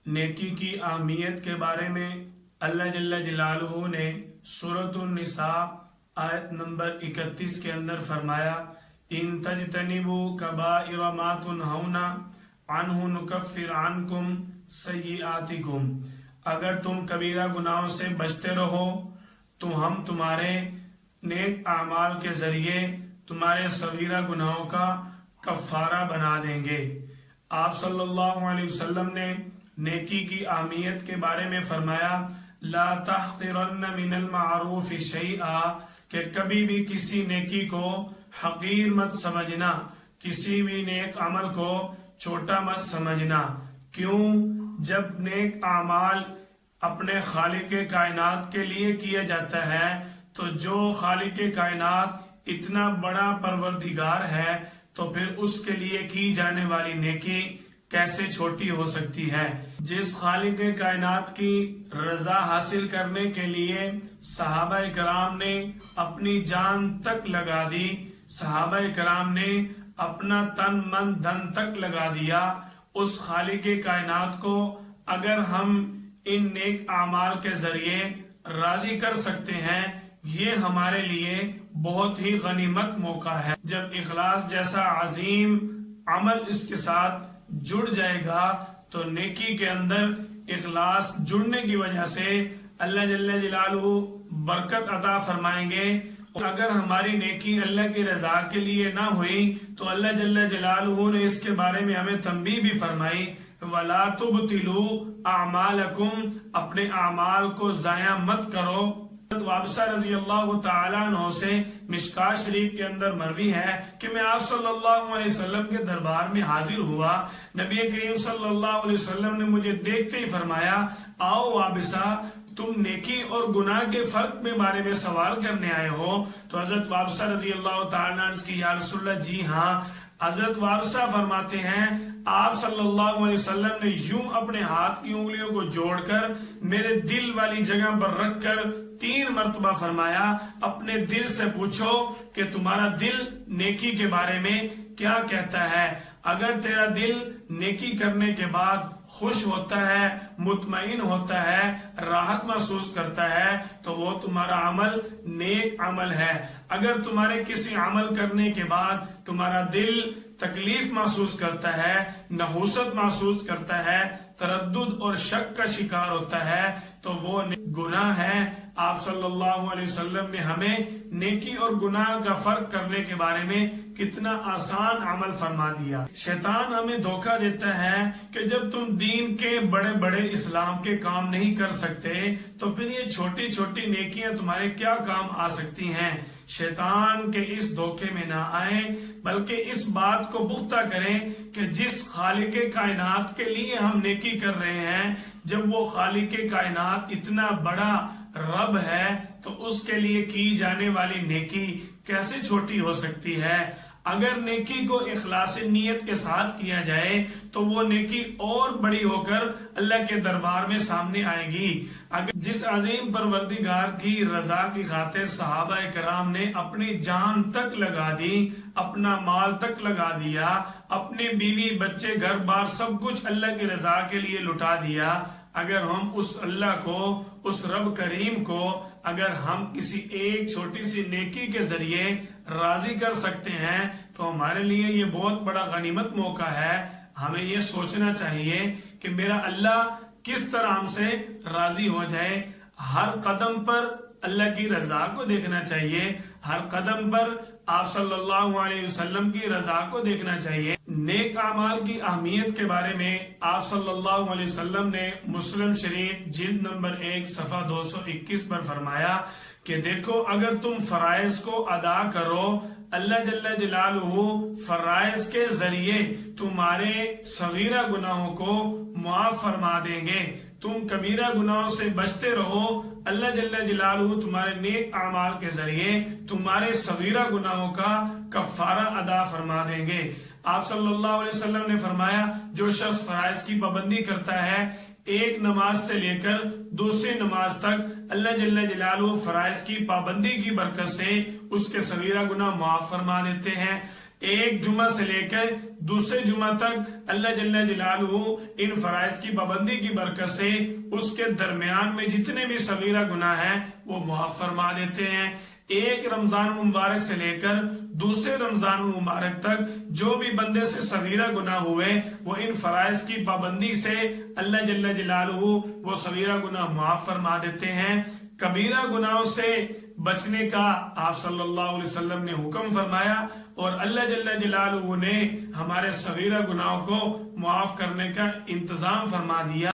نیکی کی اہمیت کے بارے میں اللہ جل جلالہ نے سورۃ النساء آیت نمبر 31 کے اندر فرمایا ان تجتنبوا کبائر ما تنہون عنہ نکفر عنکم سیئاتکم، اگر تم کبیرہ گناہوں سے بچتے رہو تو ہم تمہارے نیک اعمال کے ذریعے تمہارے صغیرہ گناہوں کا کفارہ بنا دیں گے۔ آپ صلی اللہ علیہ وسلم نے نیکی کی اہمیت کے بارے میں فرمایا لا تحقرن من المعروف شیئا، کہ کبھی بھی کسی نیکی کو حقیر مت سمجھنا، کسی بھی نیک عمل کو چھوٹا مت سمجھنا۔ کیوں؟ جب نیک اعمال اپنے خالق کائنات کے لیے کیا جاتا ہے تو جو خالق کائنات اتنا بڑا پروردگار ہے تو پھر اس کے لیے کی جانے والی نیکی کیسے چھوٹی ہو سکتی ہے۔ جس خالق کائنات کی رضا حاصل کرنے کے لیے صحابہ کرام نے اپنی جان تک لگا دی، صحابہ کرام نے اپنا تن من دھن تک لگا دیا، اس خالق کائنات کو اگر ہم ان نیک اعمال کے ذریعے راضی کر سکتے ہیں، یہ ہمارے لیے بہت ہی غنیمت موقع ہے۔ جب اخلاص جیسا عظیم عمل اس کے ساتھ جڑ جائے گا تو نیکی کے اندر اخلاص جڑنے کی وجہ سے اللہ جل جلالہ برکت عطا فرمائیں گے۔ اگر ہماری نیکی اللہ کی رضا کے لیے نہ ہوئی تو اللہ جل جلالہ نے اس کے بارے میں ہمیں تنبیہ بھی فرمائی وَلَا تُبْطِلُوا أَعْمَالَكُمْ، اپنے اعمال کو ضائع مت کرو۔ وابسہ رضی اللہ تعالیٰ عنہ سے مشکات شریف کے اندر مروی ہے کہ میں آپ صلی اللہ علیہ وسلم کے دربار میں حاضر ہوا، نبی کریم صلی اللہ علیہ وسلم نے مجھے دیکھتے ہی فرمایا آؤ وابسہ، تم نیکی اور گناہ کے فرق کے بارے میں سوال کرنے آئے ہو؟ تو حضرت وابسہ رضی اللہ تعالیٰ عنہ کی یا رسول اللہ جی ہاں۔ حضرت وابسہ فرماتے ہیں آپ صلی اللہ علیہ وسلم نے یوں اپنے ہاتھ کی انگلیوں کو جوڑ کر میرے دل والی جگہ پر رکھ کر 3 مرتبہ فرمایا اپنے دل سے پوچھو کہ تمہارا دل نیکی کے بارے میں کیا کہتا ہے۔ اگر تیرا دل نیکی کرنے کے بعد خوش ہوتا ہے، مطمئن ہوتا ہے، راحت محسوس کرتا ہے تو وہ تمہارا عمل نیک عمل ہے۔ اگر تمہارے کسی عمل کرنے کے بعد تمہارا دل تکلیف محسوس کرتا ہے، نحوست محسوس کرتا ہے، تردد اور شک کا شکار ہوتا ہے تو وہ گناہ ہے۔ آپ صلی اللہ علیہ وسلم نے ہمیں نیکی اور گناہ کا فرق کرنے کے بارے میں کتنا آسان عمل فرما دیا۔ شیطان ہمیں دھوکہ دیتا ہے کہ جب تم دین کے بڑے بڑے اسلام کے کام نہیں کر سکتے تو پھر یہ چھوٹی چھوٹی نیکیاں تمہارے کیا کام آ سکتی ہیں۔ شیطان کے اس دھوکے میں نہ آئیں بلکہ اس بات کو پختہ کریں کہ جس خالق کائنات کے لیے ہم نیکی کر رہے ہیں، جب وہ خالق کائنات اتنا بڑا رب ہے تو اس کے لیے کی جانے والی نیکی کیسے چھوٹی ہو سکتی ہے۔ اگر نیکی کو اخلاص نیت کے ساتھ کیا جائے تو وہ نیکی اور بڑی ہو کر اللہ کے دربار میں سامنے آئے گی۔ اگر جس عظیم پروردگار کی رضا کی خاطر صحابہ کرام نے اپنی جان تک لگا دی، اپنا مال تک لگا دیا، اپنے بیوی بچے گھر بار سب کچھ اللہ کی رضا کے لیے لٹا دیا، اگر ہم اس اللہ کو، اس رب کریم کو اگر ہم کسی ایک چھوٹی سی نیکی کے ذریعے راضی کر سکتے ہیں تو ہمارے لیے یہ بہت بڑا غنیمت موقع ہے۔ ہمیں یہ سوچنا چاہیے کہ میرا اللہ کس طرح ہم سے راضی ہو جائے۔ ہر قدم پر اللہ کی رضا کو دیکھنا چاہیے، ہر قدم پر آپ صلی اللہ علیہ وسلم کی رضا کو دیکھنا چاہیے۔ نیک اعمال کی اہمیت کے بارے میں آپ صلی اللہ علیہ وسلم نے مسلم شریف جلد نمبر 1 صفحہ 221 پر فرمایا کہ دیکھو اگر تم فرائض کو ادا کرو اللہ جل جلالہ فرائض کے ذریعے تمہارے صغیرہ گناہوں کو معاف فرما دیں گے۔ تم کبیرہ گناہوں سے بچتے رہو، اللہ جل جلالہ تمہارے نیک اعمال کے ذریعے تمہارے صغیرہ گناہوں کا کفارہ ادا فرما دیں گے۔ آپ صلی اللہ علیہ وسلم نے فرمایا جو شخص فرائض کی پابندی کرتا ہے ایک نماز سے لے کر دوسری نماز تک اللہ جل جلالہ فرائض کی پابندی کی برکت سے اس کے صغیرہ گناہ معاف فرما دیتے ہیں۔ ایک جمعہ سے لے کر دوسرے جمعہ تک اللہ جل جلالہ ان فرائض کی پابندی کی برکت سے اس کے درمیان میں جتنے بھی صغیرہ گناہ ہیں وہ معاف فرما دیتے ہیں۔ ایک رمضان مبارک سے لے کر دوسرے رمضان مبارک تک جو بھی بندے سے صغیرہ گناہ ہوئے وہ ان فرائض کی پابندی سے اللہ جل جلالہ وہ صغیرہ گناہ معاف فرما دیتے ہیں۔ کبیرہ گناہوں سے بچنے کا آپ صلی اللہ علیہ وسلم نے حکم فرمایا اور اللہ جل جلالہ نے ہمارے صغیرہ گناہوں کو معاف کرنے کا انتظام فرما دیا۔